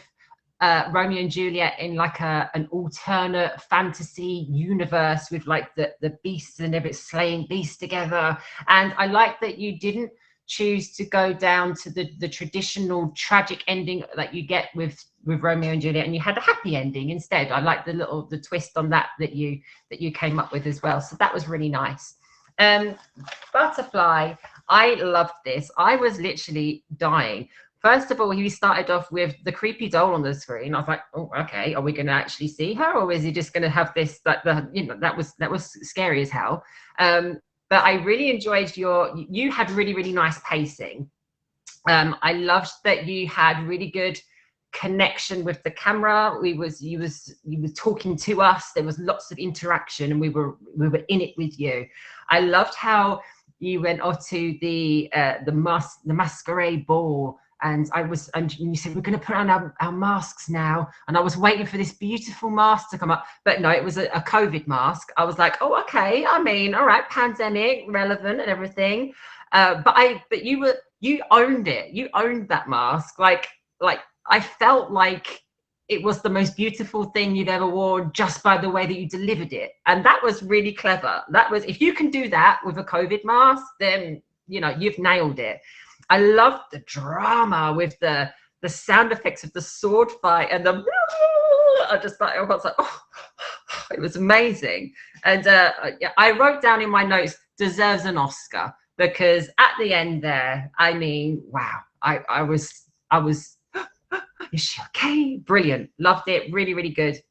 Romeo and Juliet in like an alternate fantasy universe with like the beasts and everything slaying beasts together. And I like that you didn't choose to go down to the traditional tragic ending that you get with Romeo and Juliet, and you had a happy ending instead. I like the twist on that you came up with as well. So that was really nice. Butterfly, I loved this. I was literally dying. First of all, he started off with the creepy doll on the screen. I was like, oh, okay, are we going to actually see her, or is he just going to have this? That was scary as hell. But I really enjoyed you had really, really nice pacing. I loved that you had really good connection with the camera. You were talking to us. There was lots of interaction, and we were in it with you. I loved how you went off to the masquerade ball. and you said, we're going to put on our masks now. And I was waiting for this beautiful mask to come up. But no, it was a COVID mask. I was like, oh, okay. I mean, all right, pandemic, relevant and everything. But you owned it. You owned that mask. Like I felt like it was the most beautiful thing you'd ever worn just by the way that you delivered it. And that was really clever. That was, if you can do that with a COVID mask, then, you know, you've nailed it. I loved the drama with the sound effects of the sword fight and the I was like, oh, it was amazing. And I wrote down in my notes, deserves an Oscar, because at the end there, I mean, wow, I was is she okay? Brilliant. Loved it. Really, really good.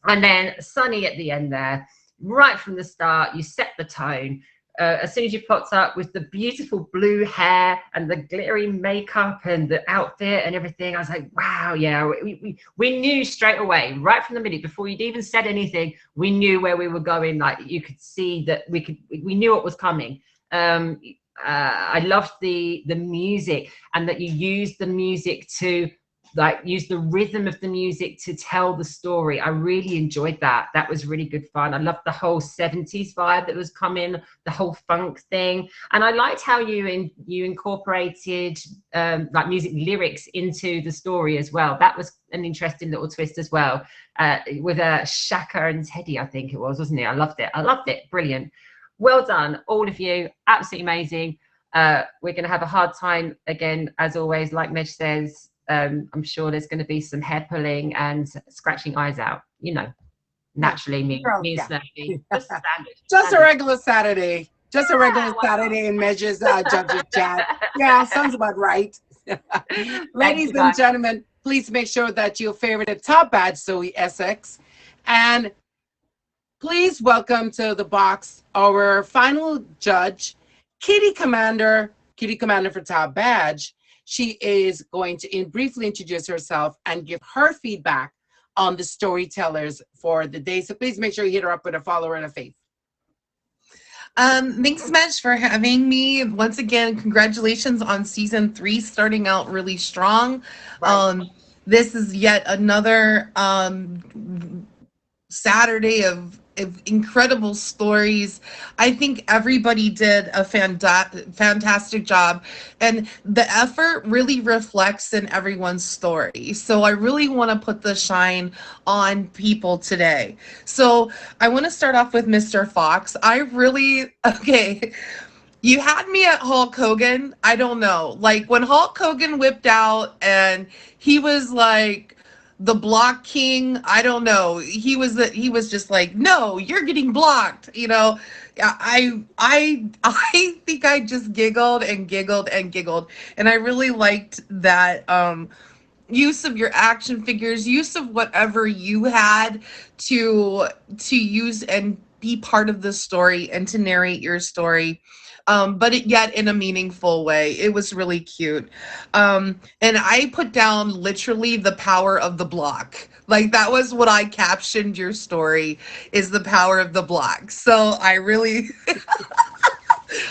And then Sunny at the end there, right from the start, you set the tone. As soon as you popped up with the beautiful blue hair and the glittery makeup and the outfit and everything, I was like, wow, yeah, we knew straight away, right from the minute, before you'd even said anything, we knew where we were going. Like, you could see that we knew what was coming. I loved the music, and that you used the music to, like, use the rhythm of the music to tell the story. I really enjoyed that. That was really good fun. I loved the whole 70s vibe that was coming, the whole funk thing. And I liked how you incorporated like music lyrics into the story as well. That was an interesting little twist as well, with Shaka and Teddy, I think it was, wasn't it? I loved it. Brilliant. Well done, all of you. Absolutely amazing. We're going to have a hard time again, as always, like Mej says. I'm sure there's going to be some hair pulling and scratching eyes out. You know, naturally, me and Snurky. Just standard. Just a regular Saturday. Just a regular Saturday in Mej's judges chat. Yeah, sounds about right. Ladies and gentlemen, please make sure that you favorite the top badge, Zoe Essex. And please welcome to the box our final judge, Kitty Commander for top badge. She is going to briefly introduce herself and give her feedback on the storytellers for the day. So please make sure you hit her up with a follower and a faith. Thanks, Mej, for having me. Once again, congratulations on season 3 starting out really strong. Right. This is yet another Saturday of incredible stories. I think everybody did a fantastic job, and the effort really reflects in everyone's story. So I really want to put the shine on people today. So I want to start off with Mr. Fox. You had me at Hulk Hogan. I don't know. Like, when Hulk Hogan whipped out and he was like the block king, I don't know. He was just like, no, you're getting blocked. You know, I think I just giggled and giggled and giggled, and I really liked that use of your action figures, use of whatever you had to use and be part of the story and to narrate your story. But yet in a meaningful way. It was really cute. And I put down literally the power of the block. Like, that was what I captioned your story, is the power of the block. So I really,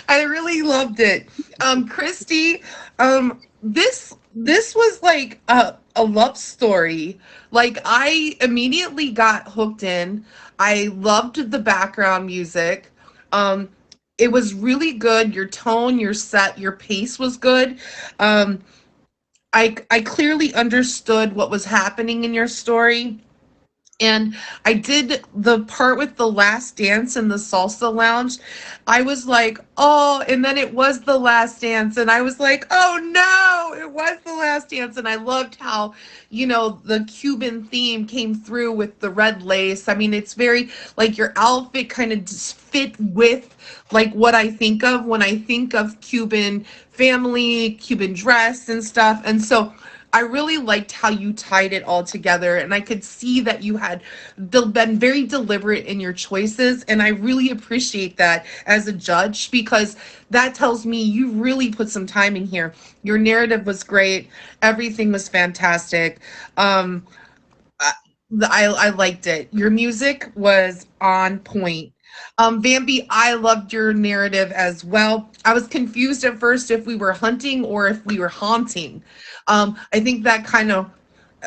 I really loved it. Christy, this was like a love story. Like, I immediately got hooked in. I loved the background music. It was really good. Your tone, your set, your pace was good. I clearly understood what was happening in your story. And I did the part with the last dance in the salsa lounge. I was like, oh, and then it was the last dance. And I was like, oh no, it was the last dance. And I loved how, you know, the Cuban theme came through with the red lace. I mean, it's very, like, your outfit kind of just fit with, like, what I think of when I think of Cuban family, Cuban dress and stuff. And so I really liked how you tied it all together, and I could see that you had been very deliberate in your choices, and I really appreciate that as a judge, because that tells me you really put some time in here. Your narrative was great. Everything was fantastic. I liked it. Your music was on point. Bambi, I loved your narrative as well. I was confused at first if we were hunting or if we were haunting. I think that kind of,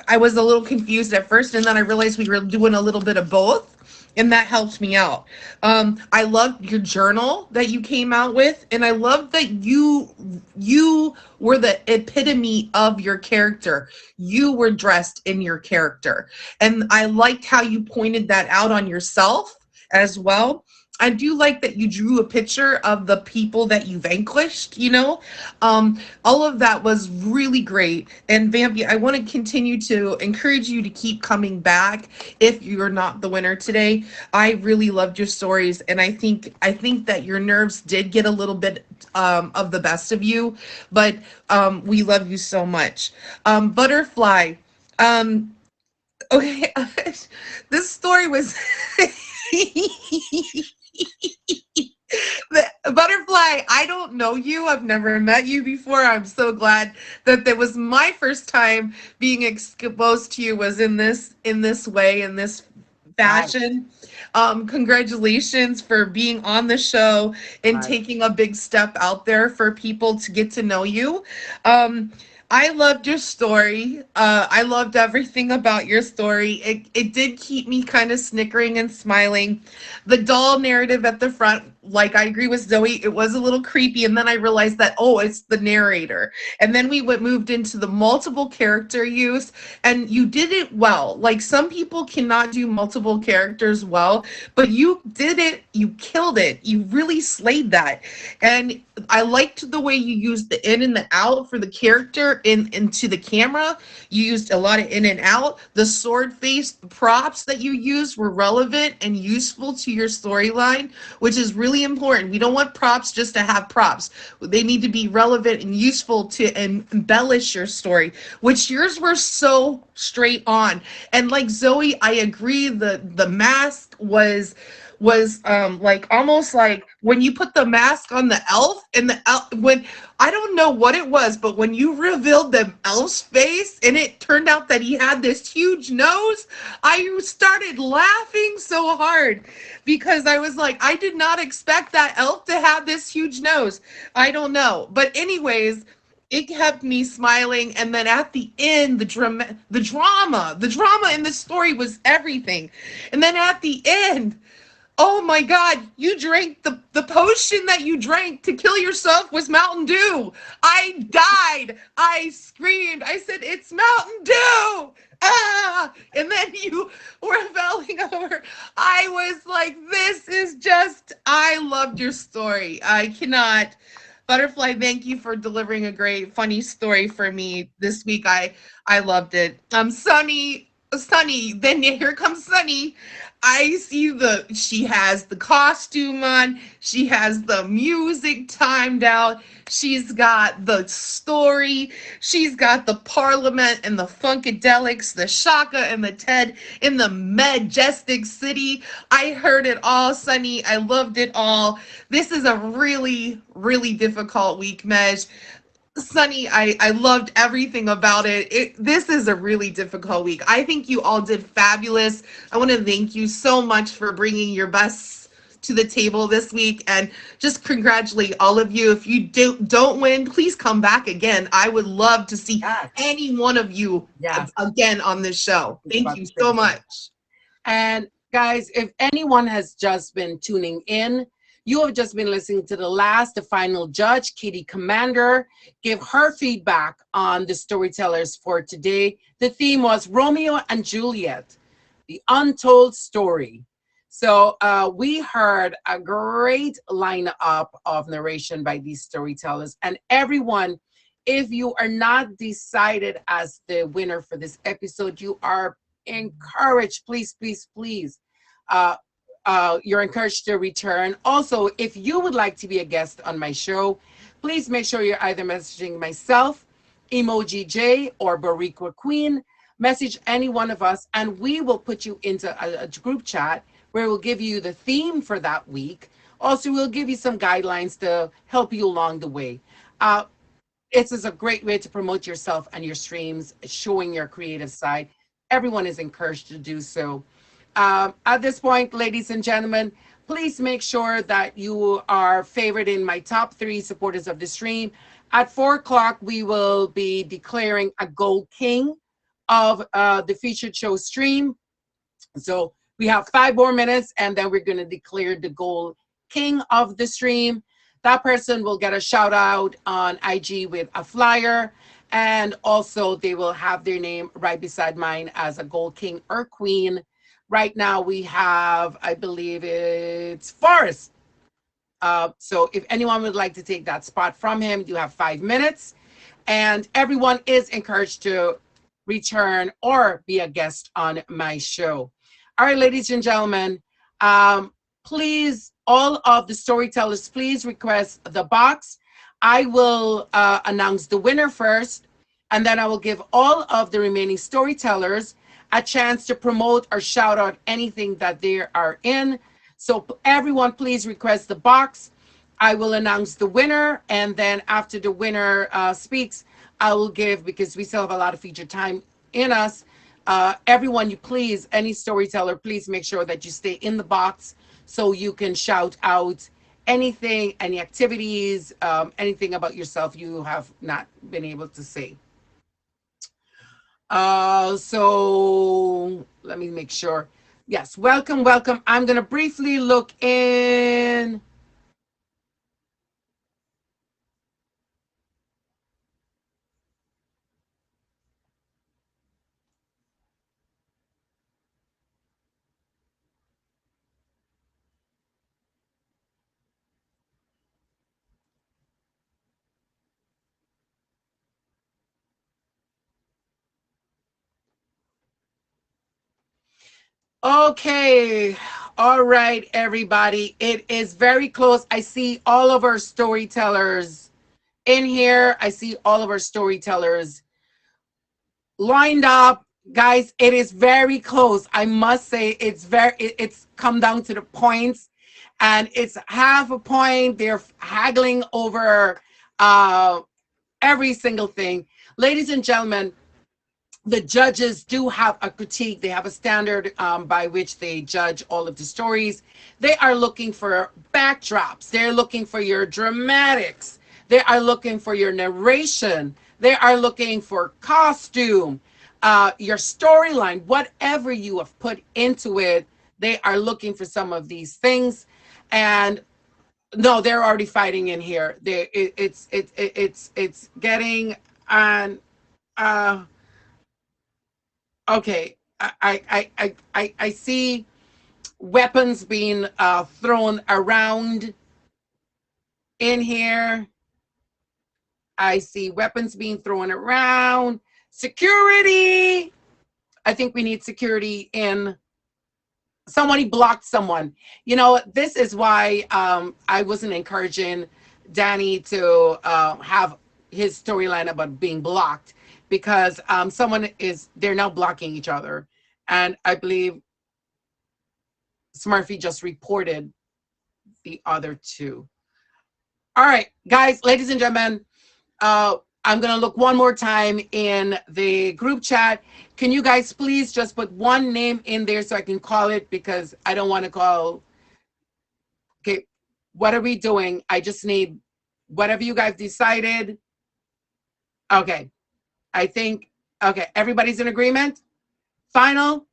I was a little confused at first, and then I realized we were doing a little bit of both, and that helped me out. I loved your journal that you came out with, and I loved that you were the epitome of your character. You were dressed in your character, and I liked how you pointed that out on yourself as well. I do like that you drew a picture of the people that you vanquished, you know? All of that was really great. And Vampy, I want to continue to encourage you to keep coming back if you're not the winner today. I really loved your stories, and I think that your nerves did get a little bit of the best of you, but we love you so much. Butterfly. Okay, this story was Butterfly, I don't know you. I've never met you before. I'm so glad that that was my first time being exposed to you was in this way, in this Right, fashion. Congratulations for being on the show and right. taking a big step out there for people to get to know you. Um, I loved your story. I loved everything about your story. It did keep me kind of snickering and smiling. The doll narrative at the front, like I agree with Zoe, it was a little creepy. And then I realized that, oh, it's the narrator. And then we moved into the multiple character use, and you did it well. Like some people cannot do multiple characters well, but you did it. You killed it. You really slayed that. And I liked the way you used the in and the out for the character into the camera. You used a lot of in and out. The sword face props that you used were relevant and useful to your storyline, which is really important. We don't want props just to have props. They need to be relevant and useful to embellish your story, which yours were so straight on. And like Zoe, I agree, the mask was like almost like when you put the mask on the elf, and the elf, when I don't know what it was, but when you revealed the elf's face and it turned out that he had this huge nose, I started laughing so hard because I was like, I did not expect that elf to have this huge nose. I don't know, but anyways, it kept me smiling. And then at the end, the drama in the story was everything. And then at the end, oh my God, you drank the potion that you drank to kill yourself was Mountain Dew. I died. I screamed. I said, it's Mountain Dew. Ah! And then you were falling over. I was like, this is just, I loved your story. I cannot. Butterfly, thank you for delivering a great, funny story for me this week. I loved it. Sunny, then here comes Sunny. I see she has the costume on, she has the music timed out, she's got the story, she's got the Parliament and the Funkadelics, the Shaka and the Ted in the majestic city. I heard it all, Sunny. I loved it all. This is a really, really difficult week, Mej. Sunny, I loved everything about it. This is a really difficult week. I think you all did fabulous. I want to thank you so much for bringing your best to the table this week, and just congratulate all of you. If you don't win, please come back again. I would love to see Yes, any one of you yes. again on this show. I was Thank about you to say so the same. much. And guys, if anyone has just been tuning in, you have just been listening to the final judge, Katie Commander, give her feedback on the storytellers for today. The theme was Romeo and Juliet, the untold story. So we heard a great lineup of narration by these storytellers. And everyone, if you are not decided as the winner for this episode, you are encouraged, please, please, please. Uh, you're encouraged to return. Also, if you would like to be a guest on my show, please make sure you're either messaging myself, Emoji J, or Bariqua Queen. Message any one of us, and we will put you into a group chat where we'll give you the theme for that week. Also, we'll give you some guidelines to help you along the way. Uh, it is a great way to promote yourself and your streams, showing your creative side. Everyone is encouraged to do so. At this point, ladies and gentlemen, please make sure that you are favoriting my top 3 supporters of the stream. At 4 o'clock, we will be declaring a gold king of the featured show stream. So we have 5 more minutes, and then we're going to declare the gold king of the stream. That person will get a shout out on IG with a flyer, and also they will have their name right beside mine as a gold king or queen. Right now we have, I believe it's Forrest. So if anyone would like to take that spot from him, you have 5 minutes. And everyone is encouraged to return or be a guest on my show. All right, ladies and gentlemen, please, all of the storytellers, please request the box. I will announce the winner first, and then I will give all of the remaining storytellers a chance to promote or shout out anything that they are in. So everyone, please request the box. I will announce the winner, and then after the winner speaks, I will give, because we still have a lot of feature time in us, everyone, you please, any storyteller, please make sure that you stay in the box so you can shout out anything, any activities, anything about yourself you have not been able to say. So let me make sure. Yes, welcome, welcome. I'm going to briefly look in. Okay. All right, everybody. It is very close. I see all of our storytellers in here. I see all of our storytellers lined up. Guys, it is very close. I must say it's come down to the points, and it's half a point. They're haggling over every single thing. Ladies and gentlemen, the judges do have a critique. They have a standard by which they judge all of the stories. They are looking for backdrops. They're looking for your dramatics. They are looking for your narration. They are looking for costume, your storyline, whatever you have put into it. They are looking for some of these things. And no, they're already fighting in here. It's getting on. Okay, I see weapons being thrown around in here. I see weapons being thrown around. Security. I think we need security in. Somebody blocked someone. You know, this is why I wasn't encouraging Danny to have his storyline about being blocked, because they're now blocking each other. And I believe Smurfy just reported the other two. All right, guys, ladies and gentlemen, I'm going to look one more time in the group chat. Can you guys please just put one name in there so I can call it, because I don't want to call. Okay, what are we doing? I just need whatever you guys decided. Okay, I think, okay, everybody's in agreement? Final?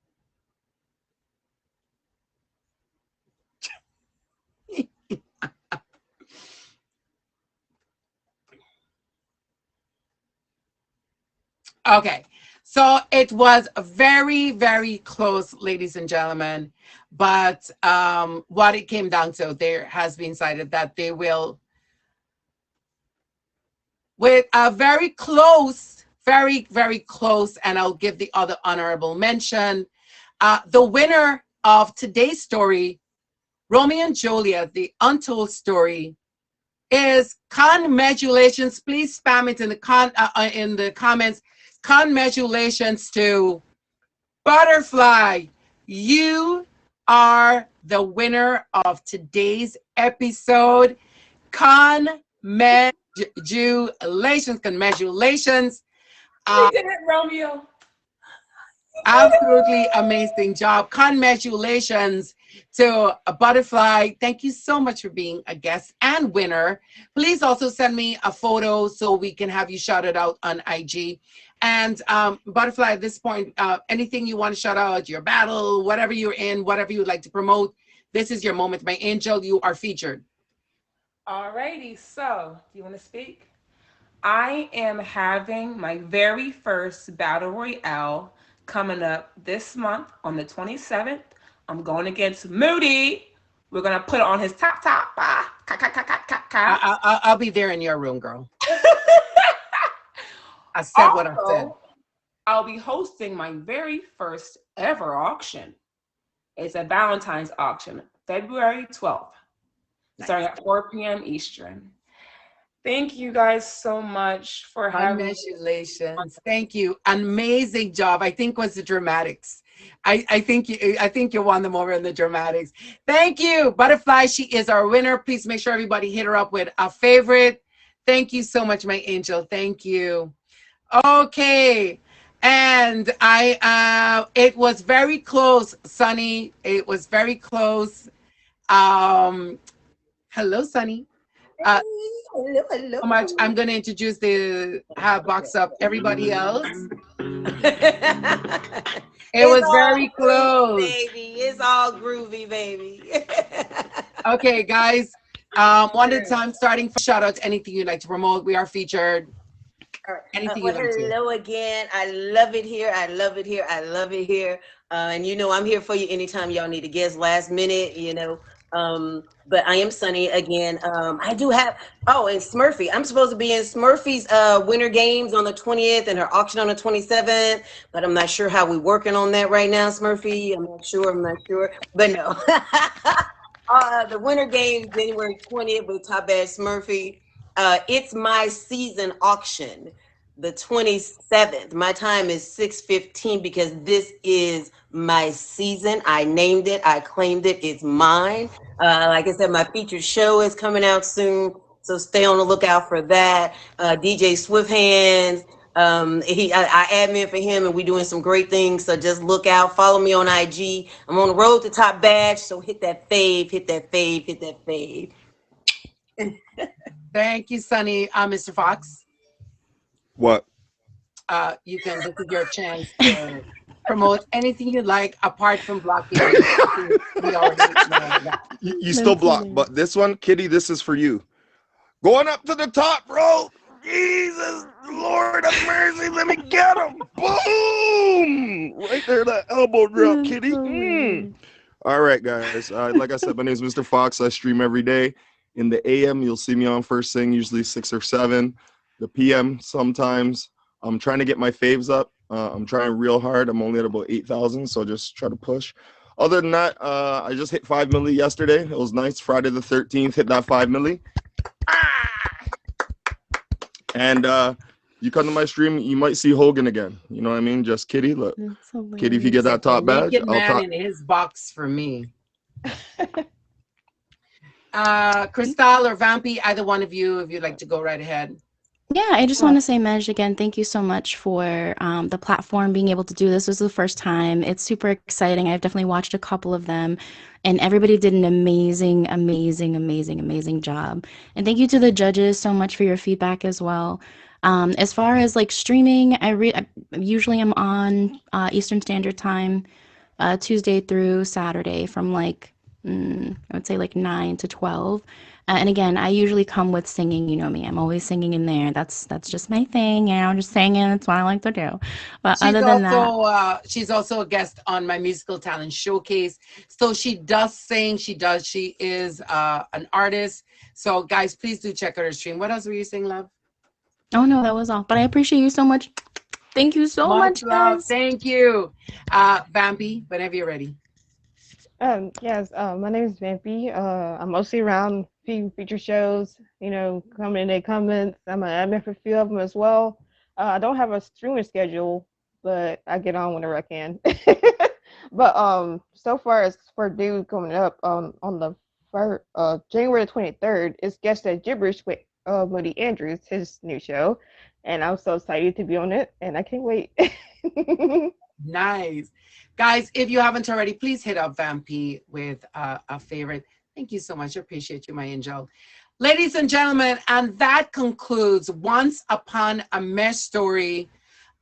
Okay, so it was very, very close, ladies and gentlemen. But what it came down to, there has been cited that they will, with a very close, very, very close, and I'll give the other honorable mention. The winner of today's story, Romeo and Juliet, the untold story, is congratulations. Please spam it in the comments. Congratulations to Butterfly. You are the winner of today's episode. Congratulations. Congratulations. We did it, Romeo. Absolutely amazing job. Congratulations. To a Butterfly, thank you so much for being a guest and winner. Please also send me a photo so we can have you shouted out on IG. And Butterfly, at this point, anything you want to shout out, your battle, whatever you're in, whatever you would like to promote, this is your moment. My angel, you are featured. Alrighty, so do you want to speak? I am having my very first battle royale coming up this month on the 27th. I'm going against Moody. We're gonna put it on his top. I'll be there in your room, girl. I said what I said. Also, I'll be hosting my very first ever auction. It's a Valentine's auction, February 12th, starting at 4 p.m. Eastern. Thank you guys so much for having me. Congratulations. Thank you. Amazing job. I think was the dramatics. I think you won them over in the dramatics. Thank you. Butterfly, she is our winner. Please make sure everybody hit her up with a favorite. Thank you so much, my angel. Thank you. Okay. And it was very close, Sunny. It was very close. Hello, Sunny. Hello. So much. I'm going to introduce the box up. Everybody else. It was very close. Baby. It's all groovy, baby. Okay, guys. One at a time, starting from shout outs, anything you'd like to promote. We are featured. Anything you'd like to. Hello again. I love it here. I love it here. I love it here. And I'm here for you anytime y'all need a guest last minute, But I am Sunny again. I do have, and Smurfy. I'm supposed to be in Smurfy's Winter Games on the 20th and her auction on the 27th, but I'm not sure how we're working on that right now, Smurfy. I'm not sure. But no. The Winter Games, January 20th with Top Bad Smurfy. It's my season auction, the 27th. My time is 6:15 because this is my season. I named it. I claimed it. It's mine. Like I said, my featured show is coming out soon, so stay on the lookout for that. DJ Swift Hands, I admin for him, and we're doing some great things. So just look out. Follow me on IG. I'm on the road to Top Badge, so hit that fave, hit that fave, hit that fave. Thank you, Sunny. Mr. Fox. What? You can. This is your chance to promote anything you like apart from blocking. We already know that. You still block, but this one, Kitty, this is for you. Going up to the top, bro. Jesus, Lord of mercy, let me get him. Boom! Right there, that elbow drop, Kitty. All right, guys. Like I said, my name is Mr. Fox. I stream every day. In the AM, you'll see me on first thing, usually 6 or 7. The PM, sometimes. I'm trying to get my faves up. I'm trying real hard. I'm only at about 8,000, so just try to push. Other than that, I just hit 5 milli yesterday. It was nice. Friday the 13th, hit that 5 milli. And you come to my stream, you might see Hogan again. You know what I mean? Just Kitty, look. Kitty, if you get that top badge, Naked man in his box for me. Crystal or Vampy, either one of you, if you'd like to go right ahead. Yeah, I just want to say, Mej, again, thank you so much for the platform, being able to do this. This was the first time. It's super exciting. I've definitely watched a couple of them, and everybody did an amazing, amazing, amazing, amazing job. And thank you to the judges so much for your feedback as well. As far as like streaming, I usually am on Eastern Standard Time, Tuesday through Saturday from like, I would say like 9 to 12. And again, I usually come with singing. You know me, I'm always singing in there. That's just my thing. Just singing. That's what I like to do. But other than that, she's also a guest on my musical talent showcase. So she does sing. She is an artist. So guys, please do check out her stream. What else were you saying, love? Oh no, that was all. But I appreciate you so much. Thank you so much, love. guys. Thank you, Vampy. Whenever you're ready. Yes, my name is Vampy. I'm mostly around feature shows, coming in their comments. I'm an admin for a few of them as well. I don't have a streaming schedule, but I get on whenever I can. But so far as for due coming up on the January 23rd, it's Guess That Gibberish with Woody Andrews, his new show, and I'm so excited to be on it, and I can't wait. Nice. Guys, if you haven't already, please hit up Vampy with a favorite. Thank you so much. I appreciate you, my angel. Ladies and gentlemen, and that concludes Once Upon a Mesh Story.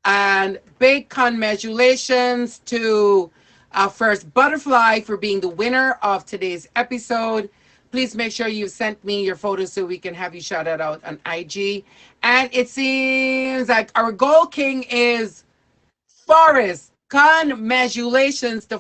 And big congratulations to First Butterfly for being the winner of today's episode. Please make sure you sent me your photos so we can have you shouted out on IG. And it seems like our goal king is Forrest. Congratulations to